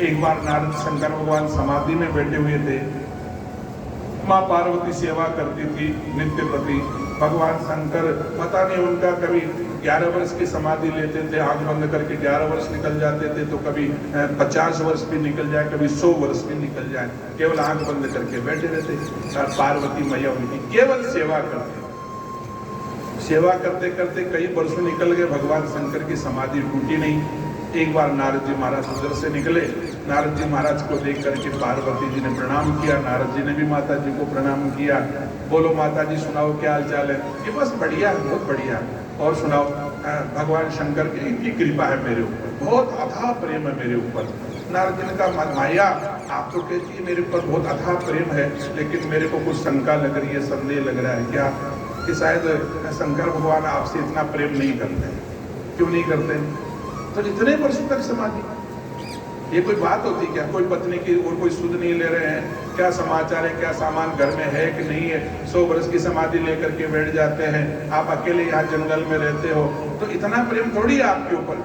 एक बार नारद शंकर भगवान समाधि में बैठे हुए थे, माँ पार्वती सेवा करती थी नित्य प्रति। भगवान शंकर पता नहीं उनका कभी 11 वर्ष की समाधि लेते थे, आंख बंद करके 11 वर्ष निकल जाते थे, तो कभी 50 वर्ष भी निकल जाए, कभी 100 वर्ष भी निकल जाए, केवल आंख बंद करके बैठे रहते। और पार्वती मैया उनकी केवल सेवा करते। सेवा करते करते कई वर्षों निकल गए, भगवान शंकर की समाधि टूटी नहीं। एक बार नारद जी महाराज उधर से निकले, नारद जी महाराज को देख करके पार्वती जी ने प्रणाम किया, नारद जी ने भी माता जी को प्रणाम किया। बोलो माता जी, सुनाओ क्या हाल चाल है? ये बस बढ़िया है, बहुत बढ़िया। और सुनाओ, भगवान शंकर की इनकी कृपा है मेरे ऊपर, बहुत अथाह प्रेम है मेरे ऊपर। नारद जी ने कहा, माया आप तो कहती है मेरे ऊपर बहुत अथाह प्रेम है, लेकिन मेरे को कुछ शंका लग रही है, संदेह लग रहा है क्या कि शायद शंकर भगवान आपसे इतना प्रेम नहीं करते। क्यों नहीं करते? तो इतने वर्षों तक समाधि, ये कोई बात होती क्या? कोई पत्नी की और कोई सुध नहीं ले रहे हैं, क्या समाचार है, क्या सामान घर में है कि नहीं है? 100 वर्ष की समाधि लेकर के बैठ जाते हैं, आप अकेले यहाँ जंगल में रहते हो, तो इतना प्रेम थोड़ी है आपके ऊपर।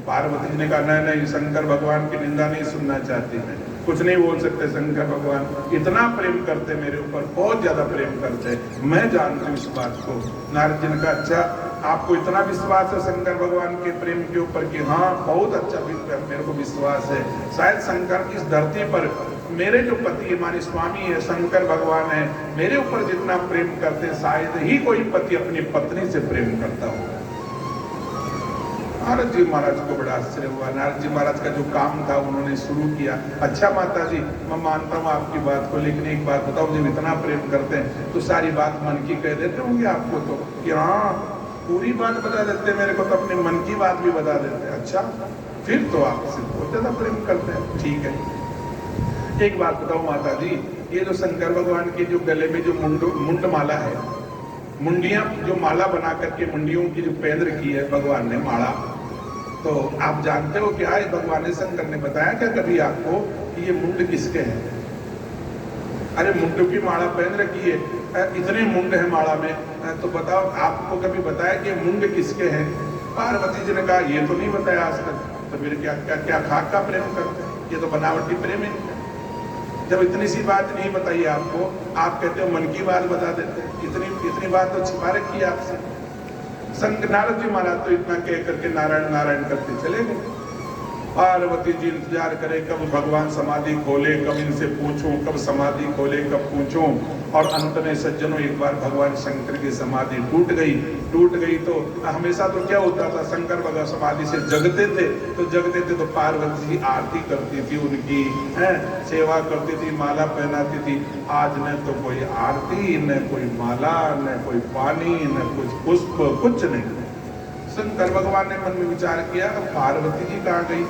पार्वती जी ने कहा, नहीं नहीं, शंकर भगवान की निंदा नहीं सुनना चाहती मैं, कुछ नहीं बोल सकते। शंकर भगवान इतना प्रेम करते मेरे ऊपर, बहुत ज्यादा प्रेम करते, मैं जानती हूँ इस बात को। नारद जी ने कहा, अच्छा आपको इतना विश्वास है शंकर भगवान के प्रेम के ऊपर? कि हाँ, बहुत अच्छा मेरे को विश्वास है। शायद शंकर इस धरती पर मेरे जो पति हमारे स्वामी है शंकर भगवान है, मेरे ऊपर जितना प्रेम करते शायद ही कोई पति अपनी पत्नी से प्रेम करता हो। नारद जी महाराज को बड़ा आश्चर्य हुआ। नारद जी महाराज का जो काम था उन्होंने शुरू किया। अच्छा माता जी, मैं मानता हूँ आपकी बात को, लेकिन एक बात बताओ, जब इतना प्रेम करते हैं तो सारी बात मन की कह देते होंगे आपको तो? कि हाँ, पूरी बात बता देते मेरे को, तो अपने मन की बात भी बता देते। अच्छा, फिर तो आपसे बहुत ज्यादा प्रेम करते हैं। ठीक है, एक बात बताओ माता जी, ये जो शंकर भगवान के जो गले में जो मुंड माला है, मुंडियां जो माला बना करके मुंडियों की जो पहन रखी है भगवान ने माला, तो आप जानते हो क्या है? भगवान शंकर ने बताया क्या कभी आपको कि ये मुंड किसके हैं? अरे मुंडों की माला पहन रखी है, इतने मुंड है माला में, तो बताओ आपको कभी बताया कि मुंड किसके हैं? पार्वती जी ने कहा, ये तो नहीं बताया आज तक। तो फिर क्या क्या क्या खाक का प्रेम करते हैं? ये तो बनावटी प्रेम है। जब इतनी सी बात नहीं बताई आपको, आप कहते हो मन की बात बता देते हैं। इतनी बात तो छिपा रखी है आपसे। नारद जी महाराज तो इतना कह करके नारायण नारायण करते चले गए। पार्वती जी इंतजार करे कब भगवान समाधि खोले, कब इनसे पूछूं, कब समाधि खोले, कब पूछूं। और अंत में सज्जनों एक बार भगवान शंकर की समाधि टूट गई। तो हमेशा तो क्या होता था, शंकर भगवान समाधि से जगते थे तो पार्वती जी आरती करती थी, उनकी सेवा करती थी, माला पहनाती थी। आज न तो कोई आरती, न कोई माला, न कोई पानी, न कुछ पुष्प, कुछ नहीं। शंकर भगवान ने मन में विचार किया, अब पार्वती जी कहाँ गई?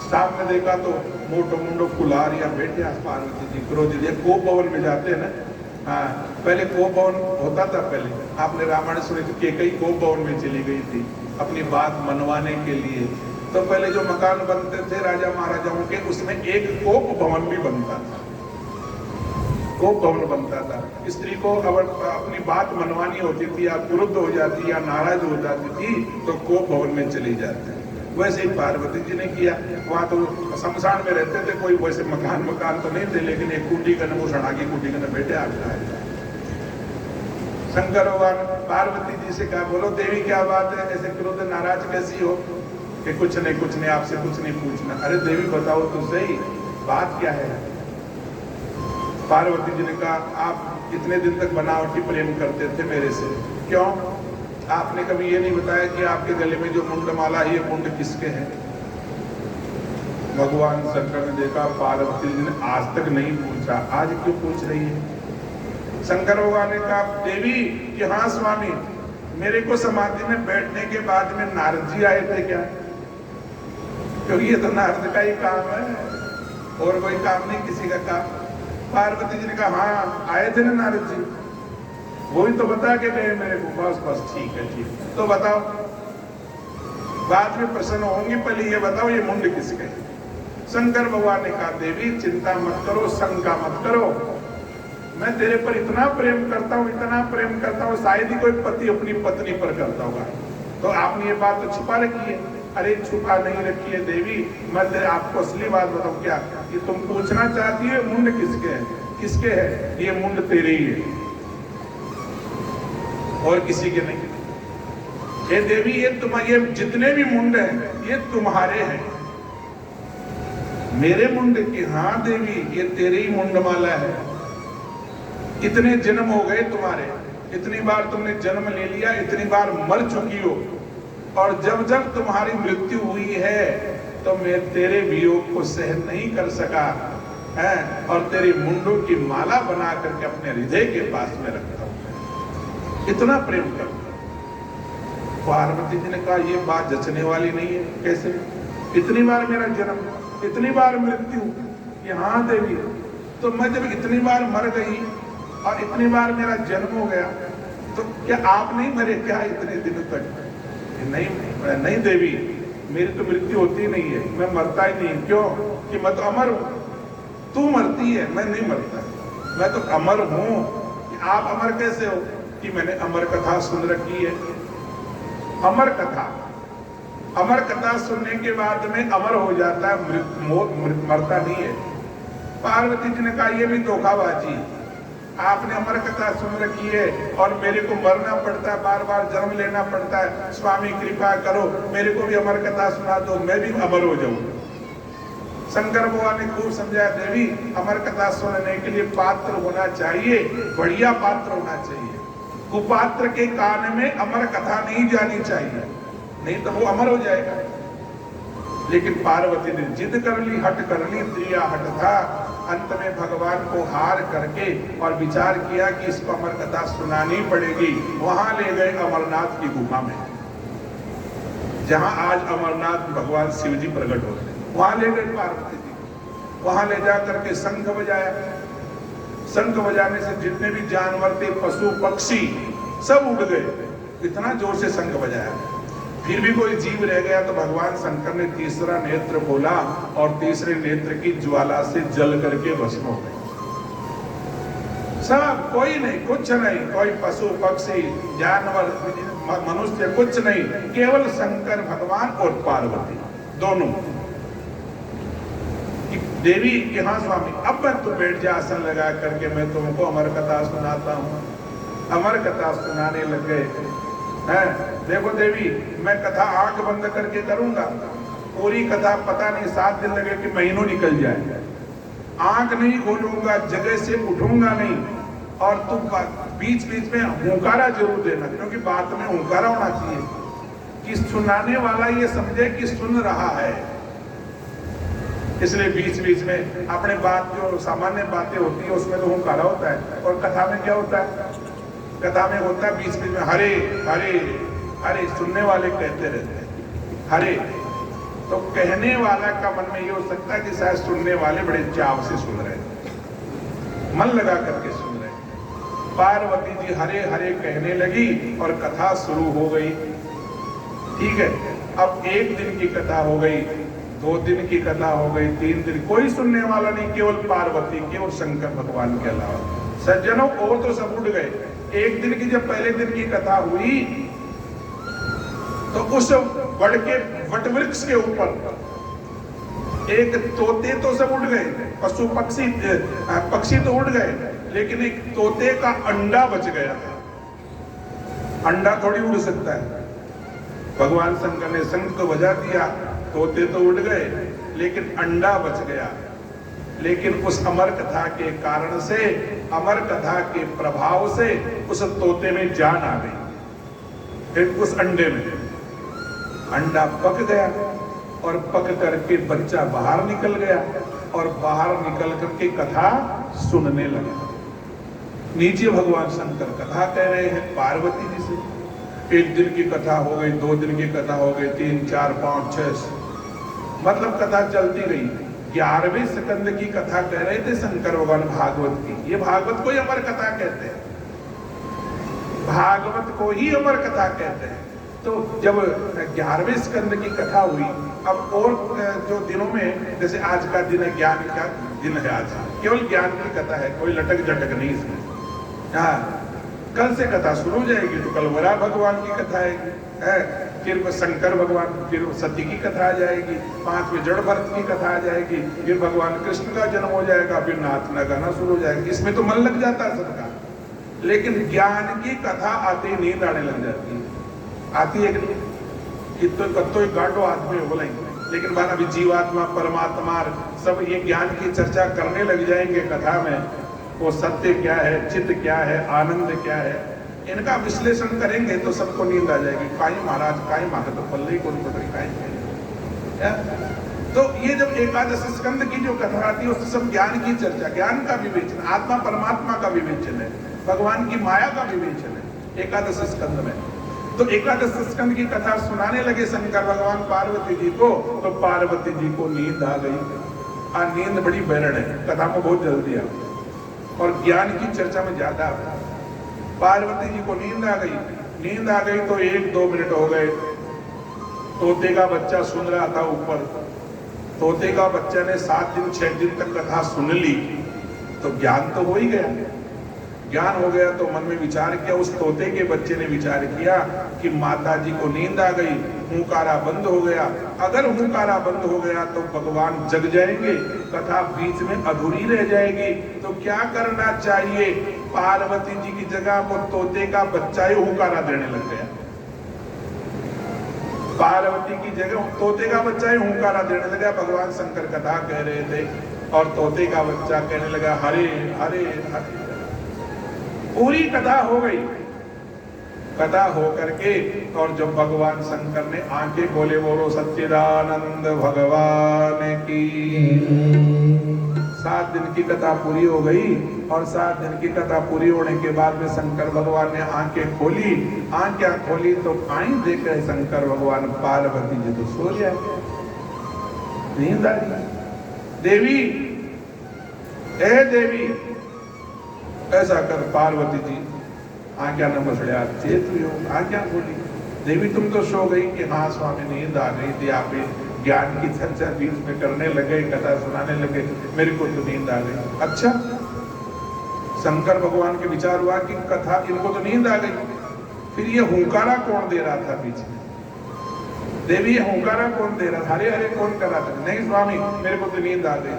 सामने देखा तो मोटो मुंडो कुलारिया बैठे। पार्वती जी क्रोधित, कोप भवन में जाते हैं ना। हाँ, पहले कोप भवन होता था। पहले आपने रामायण सुनी थी, केकई कोप भवन में चली गई थी अपनी बात मनवाने के लिए। तो पहले जो मकान बनते थे राजा महाराजाओं के, उसमें एक कोप भवन भी बनता था, कोप भवन बनता था। स्त्री को अगर अपनी बात मनवानी होती थी, या क्रुद्ध हो जाती या नाराज हो जाती थी, तो कोप भवन में चली जाती। वैसे ही पार्वती जी ने किया। वहाँ तो शमशान में रहते थे, कोई वैसे मकान तो नहीं थे, लेकिन एक कुटी का न भूषणा की कुटी का न बैठे आता है। शंकर भगवान पार्वती जी से कहा, बोलो देवी क्या बात है, ऐसे क्रोध नाराज कैसी हो? कि कुछ नहीं, आपसे कुछ नहीं पूछना। अरे देवी बताओ तो सही, बात क्या है? पार्वती जी ने कहा, आप इतने दिन तक बनावटी प्रेम करते थे मेरे से, क्यों? आपने कभी ये नहीं बताया कि आपके गले में जो मुंड माला है, ये मुंड किसके हैं? भगवान शंकर ने देखा पार्वती जी ने आज तक नहीं पूछा, आज क्यों पूछ रही है? शंकर भगवान ने कहा, देवी कि हाँ स्वामी, मेरे को समाधि में बैठने के बाद में नारद जी आए थे क्या? क्योंकि ये तो नारद का ही काम है, और कोई काम नहीं किसी का काम। पार्वती जी ने कहा, हाँ आए थे ना नारद जी, वही तो बता के गए मेरे को। बस ठीक है। तो बताओ, बाद में प्रसन्न होंगी, पहले ये बताओ ये मुंड किसके? शंकर भगवान ने कहा, देवी चिंता मत करो, शंका मत करो, मैं तेरे पर इतना प्रेम करता हूँ, शायद ही कोई पति अपनी पत्नी पर करता होगा। तो आपने ये बात तो छिपा रखी है। अरे छुपा नहीं रखी है देवी, मैं आपको असली बात बताऊं क्या, कि तुम पूछना चाहती है मुंड किसके है, किसके है, ये मुंड तेरे ही है और किसी के नहीं। ये देवी ये जितने भी मुंड हैं ये तुम्हारे हैं। मेरे मुंड की, हाँ देवी ये तेरी ही मुंडमाला है। इतने जन्म हो गए तुम्हारे, इतनी बार तुमने जन्म ले लिया, इतनी बार मर चुकी हो, और जब जब तुम्हारी मृत्यु हुई है तो मैं तेरे वियोग को सहन नहीं कर सका है, और तेरी मुंडों की माला बना करके अपने हृदय के पास में रखता हूं। इतना प्रेम करता। पार्वती जी ने कहा ये बात जचने वाली नहीं है, कैसे, इतनी बार मेरा जन्म, इतनी बार मृत्यु, कि हाँ देवी, तो मैं जब इतनी बार मर गई और इतनी बार मेरा जन्म हो गया, तो क्या आप नहीं मरे क्या इतने दिनों तक? नहीं देवी, मेरी तो मृत्यु होती नहीं है, मैं मरता ही नहीं। क्यों? कि मैं तो अमर हूं। तू मरती है, मैं नहीं मरता, मैं तो अमर हूं। कि आप अमर कैसे हो? कि मैंने अमर कथा सुन रखी है। अमर कथा, अमर कथा सुनने के बाद में अमर हो जाता है, मरता नहीं है। पार्वती जी ने कहा ये भी धोखाबाजी, आपने अमर कथा सुन रखी है और मेरे को मरना पड़ता है, बार बार जन्म लेना पड़ता है। स्वामी कृपा करो, मेरे को भी अमर कथा सुना दो, मैं भी अमर हो जाऊं। शंकर भगवान ने खूब समझाया, देवी अमर कथा सुनने के लिए पात्र होना चाहिए, बढ़िया पात्र होना चाहिए। कुपात्र के कान में अमर कथा नहीं जानी चाहिए, नहीं तो वो अमर हो जाएगा। लेकिन पार्वती ने जिद कर ली, हट कर ली, त्रिया हट था। अंत में भगवान को हार करके और विचार किया कि इसको अमर कथा सुनानी पड़ेगी। वहां ले गए अमरनाथ की गुफा में, जहां आज अमरनाथ भगवान शिव जी प्रकट होते हैं, वहां ले गए पार्वती जी। वहां ले जा करके शंख बजाया। शंख बजाने से जितने भी जानवर थे, पशु पक्षी, सब उड़ गए। इतना जोर से शंख बजाया, फिर भी कोई जीव रह गया तो भगवान शंकर ने तीसरा नेत्र खोला और तीसरे नेत्र की ज्वाला से जल करके भस्म हो गए। सब, कोई नहीं, कुछ नहीं, कोई पशु पक्षी जानवर मनुष्य कुछ नहीं, केवल शंकर भगवान और पार्वती दोनों। देवी कि हाँ स्वामी, अब मैं तू बैठ जा आसन लगा करके, मैं तुमको अमर कथा सुनाता हूँ। अमर कथा सुनाने लग गए हैं। देखो देवी, मैं कथा आंख बंद करके करूंगा, पूरी कथा पता नहीं 7 दिन लगे कि महीनों निकल जाए। आंख नहीं खोलूंगा, जगह से उठूंगा नहीं, और तुम बीच बीच में हुंकारा जरूर देना, क्योंकि बात में हुंकारा होना चाहिए कि सुनाने वाला ये समझे कि सुन रहा है। इसलिए बीच बीच में अपने बात, जो सामान्य बातें होती है उसमें तो हुंकारा होता है, और कथा में क्या होता है? कथा में होता है बीच बीच में हरे हरे हरे, सुनने वाले कहते रहते हैं हरे। तो कहने वाला का मन में ये हो सकता है कि शायद सुनने वाले बड़े चाव से सुन रहे हैं, मन लगा करके सुन रहे हैं। पार्वती जी हरे हरे कहने लगी और कथा शुरू हो गई। ठीक है, अब 1 दिन की कथा हो गई, 2 दिन की कथा हो गई, 3 दिन, कोई सुनने वाला नहीं, केवल पार्वती, केवल शंकर भगवान के अलावा। सज्जनों, और तो सब उठ गए। 1 दिन की जब पहले दिन की कथा हुई तो उस वट के वटवृक्ष के ऊपर एक तोते तो सब उड़ गए, पशु पक्षी तो उड़ गए, लेकिन एक तोते का अंडा बच गया। अंडा थोड़ी उड़ सकता है। भगवान शंकर ने शंख बजा दिया, तोते तो उड़ गए, लेकिन अंडा बच गया। लेकिन उस अमर कथा के कारण से, अमर कथा के प्रभाव से उस तोते में जान आ गई। फिर उस अंडे में अंडा पक गया और पक करके बच्चा बाहर निकल गया, और बाहर निकल करके कथा सुनने लगा। नीचे भगवान शंकर कथा कह रहे हैं पार्वती जी से। 1 दिन की कथा हो गई, 2 दिन की कथा हो गई, 3, 4, 5, 6, मतलब कथा चलती रही। 11वें स्कंद की कथा कह रहे थे शंकर भगवान भागवत की। ये भागवत को ही अमर कथा कहते हैं, भागवत को ही अमर कथा कहते हैं। तो जब 11वें स्कंद की कथा हुई, अब और जो दिनों में, जैसे आज का दिन है, ज्ञान का दिन है, आज केवल ज्ञान की कथा है, कोई लटक झटक नहीं इसमें। हाँ, कल से कथा शुरू हो जाएगी, तो कल वराह भगवान की कथा है, फिर शंकर भगवान, फिर सती की कथा आ जाएगी, 5वें जड़ भरत की कथा आ जाएगी, फिर भगवान कृष्ण का जन्म हो जाएगा, फिर नाचना गाना शुरू हो जाएगा। इसमें तो मन लग जाता है सबका। लेकिन ज्ञान की कथा आती नींद आने लग जाती है। आती है कि नहीं? कत्तो गांडो आदमी बोलेंगे, लेकिन बार अभी जीवात्मा परमात्मा सब ये ज्ञान की चर्चा करने लग जाएंगे कथा में। वो सत्य क्या है, चित्त क्या है, आनंद क्या है, इनका विश्लेषण करेंगे तो सबको नींद आ जाएगी। काई महाराज काई माता तो पल्ले ही कौन पटरी काई। तो ये जब एकादश स्कंद की जो कथा आती है उसमें सब ज्ञान की चर्चा, ज्ञान का विवेचन, आत्मा परमात्मा का विवेचन है, भगवान की माया का विवेचन है एकादश स्कंद में। तो एकादश स्कंद की कथा सुनाने लगे शंकर भगवान पार्वती जी को, तो पार्वती जी को नींद आ गई। नींद बड़ी बैरण है, कथा में बहुत जल्दी आ और ज्ञान की चर्चा में ज्यादा आता है। पार्वती जी को नींद आ गई। नींद आ गई तो 1-2 मिनट हो गए। तोते का बच्चा सुन रहा था ऊपर। तोते का बच्चा ने 7 दिन 6 दिन तक कथा सुन ली, तो ज्ञान तो हो ही गया। ज्ञान हो गया तो मन में विचार किया, उस तोते के बच्चे ने विचार किया कि माता जी को नींद आ गई, हुंकारा बंद हो गया। अगर हुंकारा बंद हो गया तो भगवान जग जाएंगे, कथा बीच में अधूरी रह जाएगी। तो क्या करना चाहिए? पार्वती जी की जगह वो तोते का बच्चा ही हुंकारा देने लग गया। पार्वती की जगह तोते का बच्चा ही हुंकारा देने लगा। भगवान शंकर कथा कह रहे थे और तोते का बच्चा कहने लगा हरे हरे हरे। पूरी कथा हो गई। कथा हो करके और जब भगवान शंकर ने आंखें खोले, बोलो सच्चिदानंद भगवान की। 7 दिन की कथा पूरी हो गई और 7 दिन की कथा पूरी होने के बाद में शंकर भगवान ने आंखें खोली। आंखें खोली तो आई देख रहे शंकर भगवान पार्वती जी तो सो गया, नींद आ गई। देवी, ए देवी, ऐसा कर पार्वती जी आज्ञा न मसड़िया चेत हो, आज्ञा बोली। देवी तुम तो सो गई कि हाँ स्वामी नींद आ गई थी, आप ज्ञान की चर्चा बीच में करने लगे, कथा सुनाने लगे, मेरे को तो नींद आ गई। अच्छा, शंकर भगवान के विचार हुआ कि कथा इनको तो नींद आ गई, फिर ये हुंकारा कौन दे रहा था बीच में? देवी ये हुंकारा कौन दे रहा था? हरे हरे कौन कर रहा था? नहीं स्वामी मेरे को तो नींद आ गई।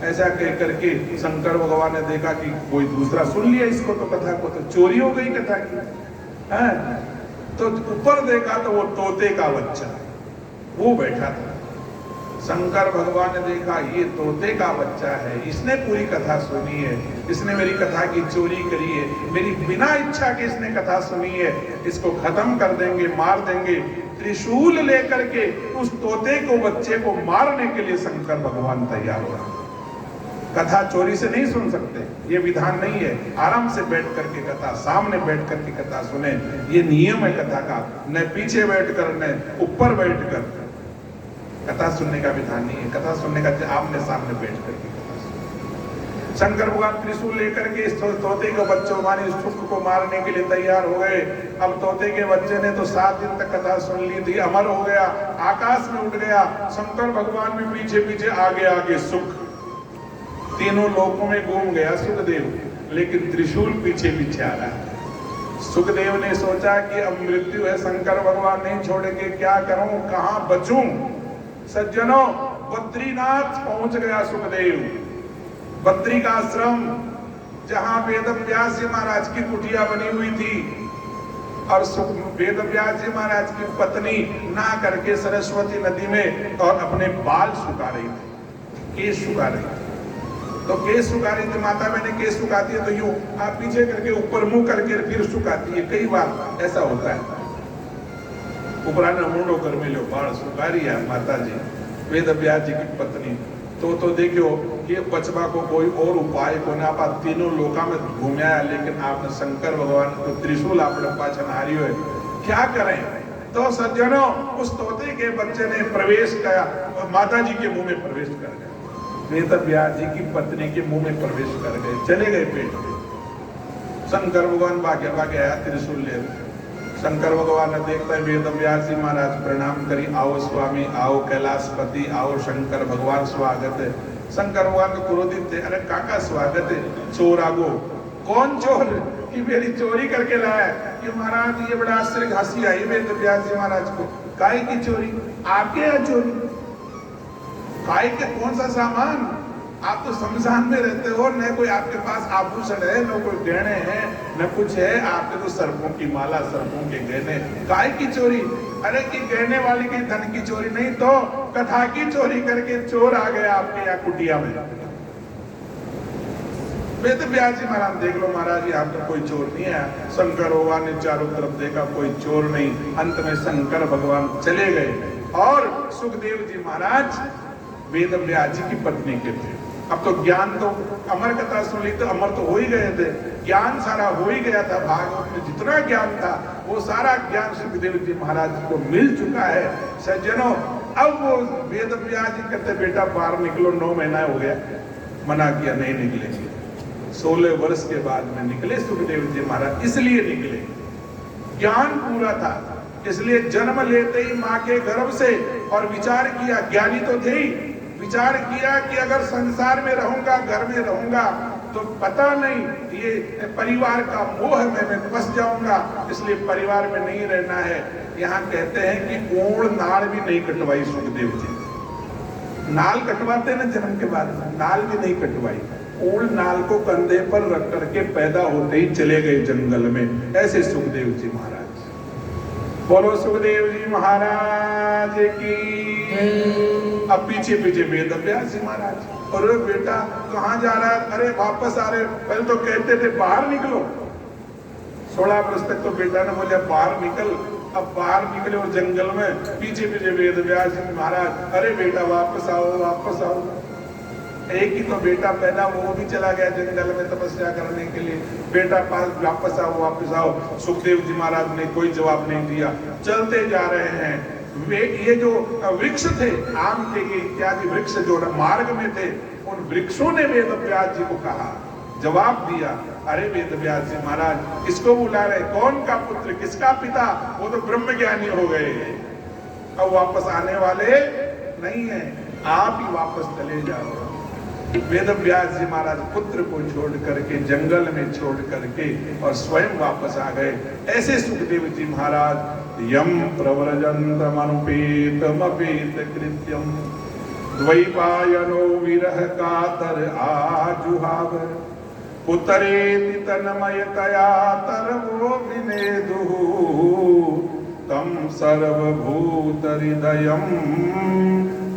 ऐसा कह करके शंकर भगवान ने देखा कि कोई दूसरा सुन लिया इसको, तो कथा को तो चोरी हो गई कथा की। तो ऊपर देखा तो वो तोते का बच्चा वो बैठा था। शंकर भगवान ने देखा ये तोते का बच्चा है, इसने पूरी कथा सुनी है, इसने मेरी कथा की चोरी करी है, मेरी बिना इच्छा के इसने कथा सुनी है, इसको खत्म कर देंगे, मार देंगे। त्रिशूल लेकर के उस तोते को बच्चे को मारने के लिए शंकर भगवान तैयार हुआ। कथा चोरी से नहीं सुन सकते, ये विधान नहीं है। आराम से बैठ करके कथा, सामने बैठ करके कथा सुने, ये नियम है कथा का। न पीछे बैठ कर न ऊपर बैठ कर कथा सुनने का विधान नहीं है। कथा सुनने का आमने सामने बैठ करके कथा सुने। शंकर भगवान त्रिशूल लेकर के इस तोते के बच्चों माने सुख को मारने के लिए तैयार हो गए। अब तोते के बच्चे ने तो 7 दिन तक कथा सुन ली थी, अमर हो गया, आकाश में उठ गया। शंकर भगवान भी पीछे पीछे, आगे आगे सुख, तीनों लोकों में घूम गया सुखदेव, लेकिन त्रिशूल पीछे पीछे आ रहा है। सुखदेव ने सोचा कि अब मृत्यु है, शंकर भगवान नहीं छोड़ेंगे, क्या करूं, कहां बचूं। सज्जनों, बद्रीनाथ पहुंच गया सुखदेव। बद्री का आश्रम, जहां वेदव्यास जी महाराज की कुटिया बनी हुई थी और वेदव्यास जी महाराज की पत्नी नहा करके सरस्वती नदी में और अपने बाल सुखा रही थी, केश सुखा रही थी। तो केस सुखारी थी माता, मैंने केस सुखाती है तो यूं आप पीछे करके ऊपर मुंह करके फिर सुखाती है। कई बार ऐसा होता है, उपराना मुंडो कर मिलो बाल सुखारी है माता जी, वेदव्यास जी की पत्नी। तो देखियो ये बचवा को कोई और उपाय को ना आप तीनों लोका में घूमया, लेकिन आपने शंकर भगवान को त्रिशूल आपने पाचन हारी हो, क्या करें। तो सज्जनों, उस तोते के बच्चे ने प्रवेश किया और माता जी के मुंह में प्रवेश कर गया। वेदव्यास जी की पत्नी के मुंह में प्रवेश कर गए, चले गए पेट में। शंकर भगवान भाग्य भाग्य आया त्रिशूल ले। शंकर भगवान ने देखता है वेदव्यास जी महाराज प्रणाम करी, आओ स्वामी, आओ कैलाशपति, आओ शंकर भगवान स्वागत है। शंकर भगवान को क्रोधित थे, अरे काका स्वागत है, चोर आगो। कौन चोर कि मेरी चोरी करके लाया? कि महाराज ये बड़ा आश्चर्य हंसी आई वेदव्यास जी महाराज को। काय की चोरी? आपके यहाँ चोरी? काय के कौन सा सामान? आप तो शमशान में रहते हो, न कोई आपके पास आभूषण है, न कोई गहने हैं, न कुछ है। आपके तो सर्पों की माला, सर्पों के गहने, काय की चोरी? अरे कि गहने वाली की धन की चोरी नहीं तो कथा की चोरी करके चोर आ गया आपके यहाँ कुटिया में। वेद व्यास जी महाराज देख लो महाराज यहाँ तो कोई चोर नहीं है। शंकर भगवान ने चारों तरफ देखा, कोई चोर नहीं। अंत में शंकर भगवान चले गए और सुखदेव जी महाराज वेद व्यास जी की पत्नी के थे। अब तो ज्ञान तो अमर कथा सुन ली तो अमर तो हो ही गए थे, ज्ञान सारा हो ही गया था। भागवत में जितना ज्ञान था वो सारा ज्ञान सुखदेव जी महाराज को मिल चुका है। सज्जनों, अब वो वेद व्यास जी कहते बेटा बाहर निकलो, 9 महीना हो गया। मना किया, नहीं निकलेंगे। 16 वर्ष के बाद में निकले सुखदेव जी महाराज। इसलिए निकले, ज्ञान पूरा था, इसलिए जन्म लेते ही माँ के गर्भ से और विचार किया, ज्ञानी तो थे ही, विचार किया कि अगर संसार में रहूंगा, घर में रहूंगा तो पता नहीं ये परिवार का मोह में मैं फंस जाऊंगा, इसलिए परिवार में नहीं रहना है। यहाँ कहते हैं कि ओढ़ नाल भी नहीं कटवाई सुखदेव जी। नाल कटवाते ना जन्म के बाद, नाल भी नहीं कटवाई। ओढ़ नाल को कंधे पर रख करके पैदा होते ही चले गए जंगल में। ऐसे सुखदेव जी महाराज। बोलो सुखदेव जी महाराज की। अब पीछे पीछे वेद व्यास जी महाराज। अरे बेटा कहाँ जा रहा है? अरे वापस आ रहे। पहले तो कहते थे बाहर निकलो, 16 वर्ष तक तो बेटा ने बोला बाहर निकल। अब बाहर निकले और जंगल में पीछे पीछे वेद व्यास जी महाराज। अरे बेटा वापस आओ, वापस आओ। एक ही तो बेटा पैदा, वो भी चला गया जंगल में तपस्या करने के लिए। बेटा पास वापस आओ, वापस आओ। सुखदेव जी महाराज ने कोई जवाब नहीं दिया, चलते जा रहे हैं। वे ये जो वृक्ष थे, आम के ये इत्यादि वृक्ष जो मार्ग में थे, उन वृक्षों ने वेद व्यास जी को कहा, जवाब दिया, अरे वेद व्यास जी महाराज किसको बुला रहे? कौन का पुत्र, किसका पिता? वो तो ब्रह्म ज्ञानी हो गए, अब वापस आने वाले नहीं है, आप ही वापस चले जाओ। वेद व्यास जी महाराज पुत्र को छोड़ करके जंगल में छोड़ करके और स्वयं वापस आ गए। ऐसे सुखदेव जी महाराज यम प्रव्रजन्तमनुपेतमपेत कृत्यम द्वैपायनो विरह कातर आजुहाव पुत्रेति तन्मयतया तरवो विनेदुः तम सर्वभूत हृदयम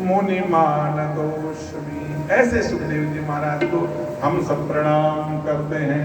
मुनिमानतोऽस्मि। ऐसे सुखदेव जी महाराज को हम सब प्रणाम करते हैं।